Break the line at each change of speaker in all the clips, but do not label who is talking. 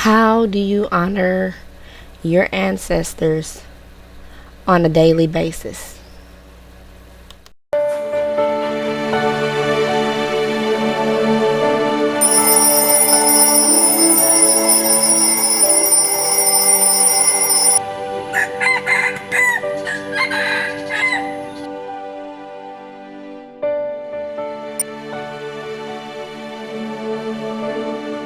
How do you honor your ancestors on a daily basis?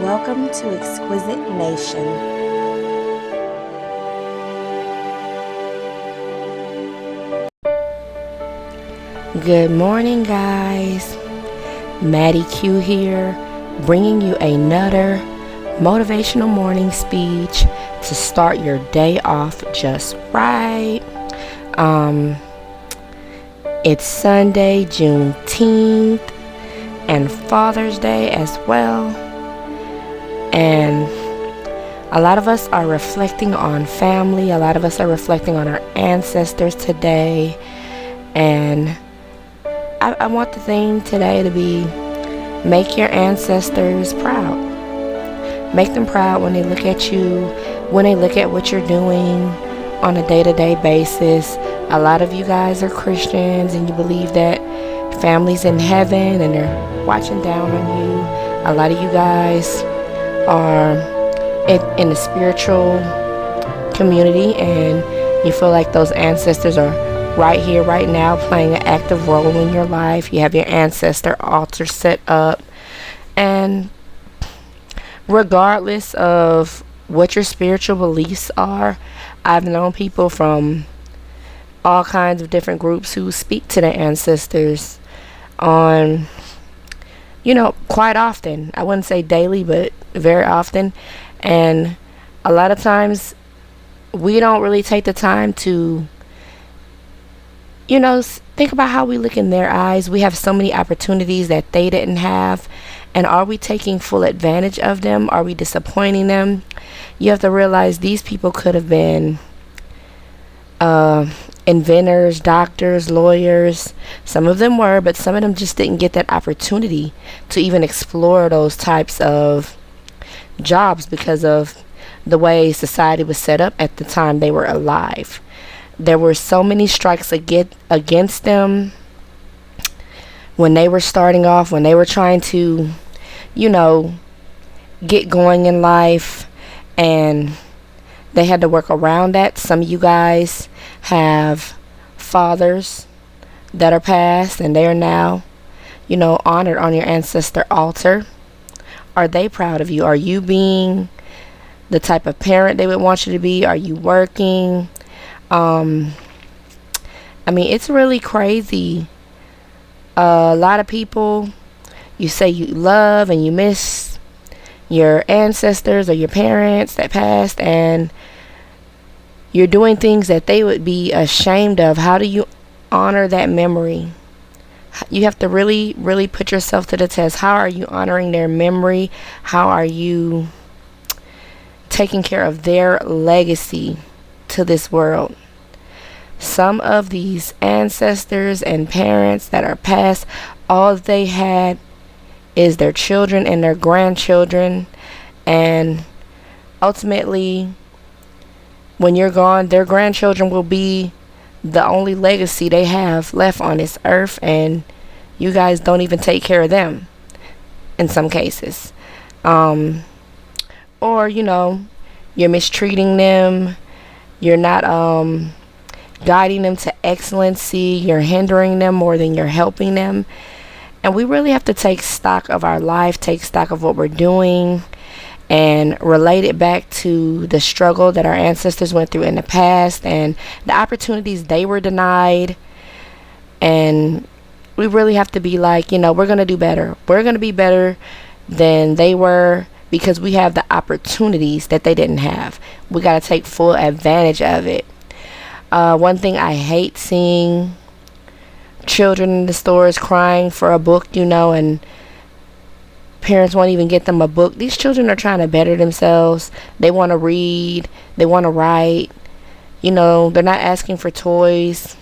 Welcome to Exquisite Nation. Good morning, guys. Maddie Q here, bringing you another motivational morning speech to start your day off just right. It's Sunday, Juneteenth, and Father's Day as well. And a lot of us are reflecting on family. A lot of us are reflecting on our ancestors today. And I want the theme today to be make your ancestors proud. Make them proud when they look at you, when they look at what you're doing on a day-to-day basis. A lot of you guys are Christians and you believe that family's in heaven and they're watching down on you. A lot of you guys are in the spiritual community and you feel like those ancestors are right here, right now, playing an active role in your life. You have your ancestor altar set up. And regardless of what your spiritual beliefs are, I've known people from all kinds of different groups who speak to their ancestors on, quite often. I wouldn't say daily, but very often. And a lot of times we don't really take the time to think about how we look in their eyes. We have so many opportunities that they didn't have. And are we taking full advantage of them? Are we disappointing them? You have to realize these people could have been inventors, doctors, lawyers. Some of them were, but some of them just didn't get that opportunity to even explore those types of jobs because of the way society was set up at the time they were alive. There were so many strikes against them when they were starting off, when they were trying to, get going in life, and they had to work around that. Some of you guys have fathers that are passed and they are now, honored on your ancestor altar. Are they proud of you? Are you being the type of parent they would want you to be? Are you working? It's really crazy. A lot of people, you say you love and you miss your ancestors or your parents that passed, and you're doing things that they would be ashamed of. How do you honor that memory? You have to really, really put yourself to the test. How are you honoring their memory? How are you taking care of their legacy to this world? Some of these ancestors and parents that are passed, all they had is their children and their grandchildren, and ultimately when you're gone, their grandchildren will be the only legacy they have left on this earth, and you guys don't even take care of them in some cases. Or you're mistreating them, you're not guiding them to excellency, you're hindering them more than you're helping them. And we really have to take stock of our life, take stock of what we're doing, and relate it back to the struggle that our ancestors went through in the past and the opportunities they were denied. And we really have to be like, we're going to do better. We're going to be better than they were because we have the opportunities that they didn't have. We got to take full advantage of it. One thing I hate seeing children in the stores crying for a book, and parents won't even get them a book. These children are trying to better themselves. They want to read. They want to write. They're not asking for toys.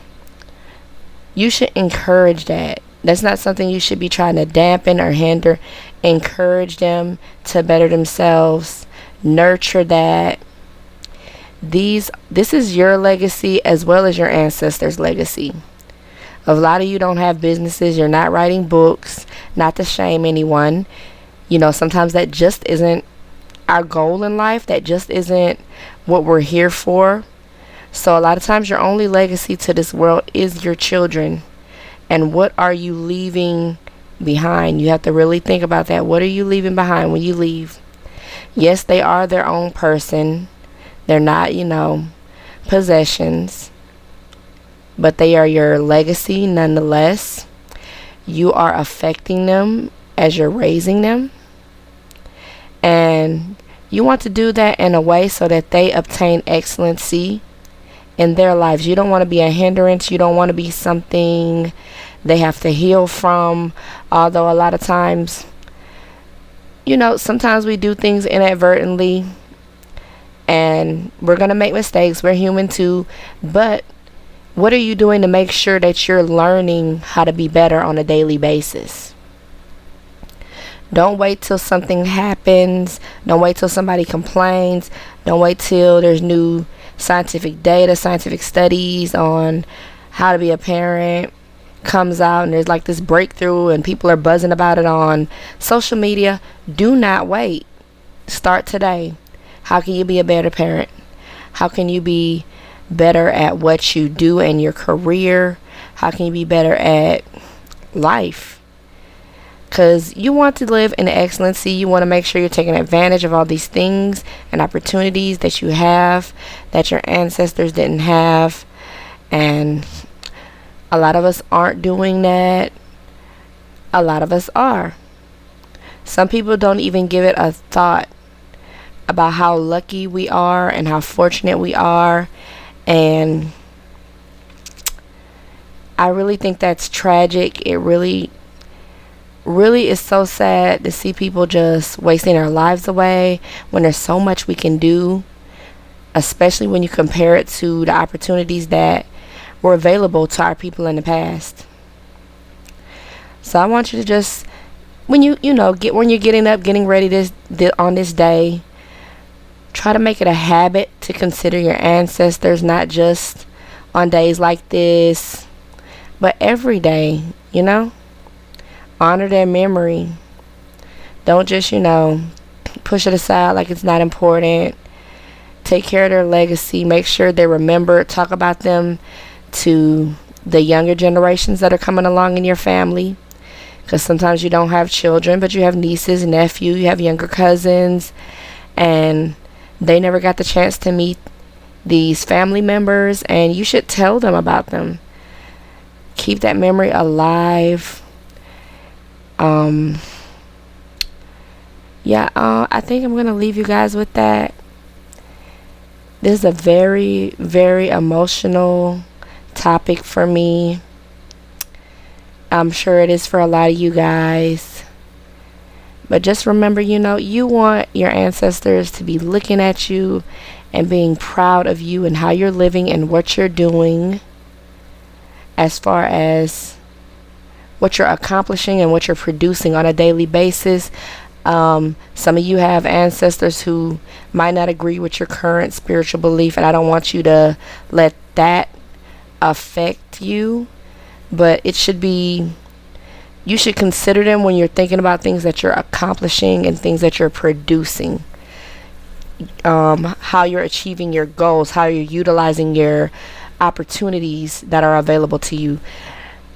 You should encourage that. That's not something you should be trying to dampen or hinder. Encourage them to better themselves. Nurture that. This is your legacy as well as your ancestors' legacy. A lot of you don't have businesses, you're not writing books, not to shame anyone. Sometimes that just isn't our goal in life. That just isn't what we're here for. So a lot of times your only legacy to this world is your children. And what are you leaving behind? You have to really think about that. What are you leaving behind when you leave? Yes, they are their own person. They're not, possessions. But they are your legacy nonetheless. You are affecting them as you're raising them. And you want to do that in a way so that they obtain excellency in their lives. You don't want to be a hindrance. You don't want to be something they have to heal from. Although a lot of times, sometimes we do things inadvertently. And we're going to make mistakes. We're human too. But what are you doing to make sure that you're learning how to be better on a daily basis? Don't wait till something happens. Don't wait till somebody complains. Don't wait till there's new scientific data, scientific studies on how to be a parent comes out and there's like this breakthrough and people are buzzing about it on social media. Do not wait. Start today. How can you be a better parent? How can you be better at what you do in your career? How can you be better at life? Because you want to live in excellency. You want to make sure you're taking advantage of all these things and opportunities that you have that your ancestors didn't have. And a lot of us aren't doing that. A lot of us are. Some people don't even give it a thought about how lucky we are and how fortunate we are. And I really think that's tragic. It really is so sad to see people just wasting their lives away when there's so much we can do, especially when you compare it to the opportunities that were available to our people in the past. So I want you to just, when you're getting up, getting ready on this day, try to make it a habit to consider your ancestors, not just on days like this, but every day, honor their memory. Don't just, push it aside like it's not important. Take care of their legacy. Make sure they're remembered. Talk about them to the younger generations that are coming along in your family. Because sometimes you don't have children, but you have nieces, nephews, you have younger cousins, and they never got the chance to meet these family members, and you should tell them about them. Keep that memory alive. I think I'm going to leave you guys with that. This is a very, very emotional topic for me. I'm sure it is for a lot of you guys. But just remember, you want your ancestors to be looking at you and being proud of you and how you're living and what you're doing as far as what you're accomplishing and what you're producing on a daily basis. Some of you have ancestors who might not agree with your current spiritual belief, and I don't want you to let that affect you. But it should be, you should consider them when you're thinking about things that you're accomplishing and things that you're producing. How you're achieving your goals, how you're utilizing your opportunities that are available to you.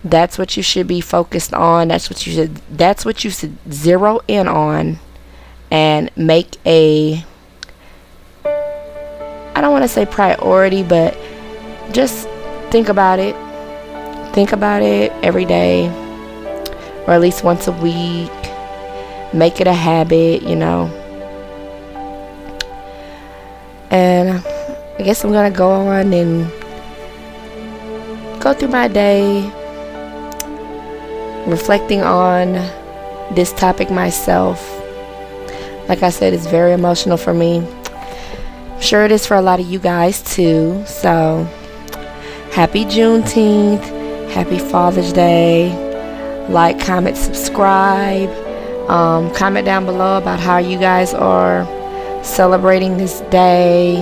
That's what you should be focused on. That's what you should zero in on and make a, I don't want to say priority, but just think about it. Think about it every day, or at least once a week. Make it a habit, And I guess I'm going to go on and go through my day, reflecting on this topic myself. Like I said, it's very emotional for me. I'm sure it is for a lot of you guys too. So, happy Juneteenth. Happy Father's Day. Like, comment, subscribe. Comment down below about how you guys are celebrating this day.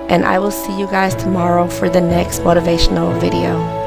And I will see you guys tomorrow for the next motivational video.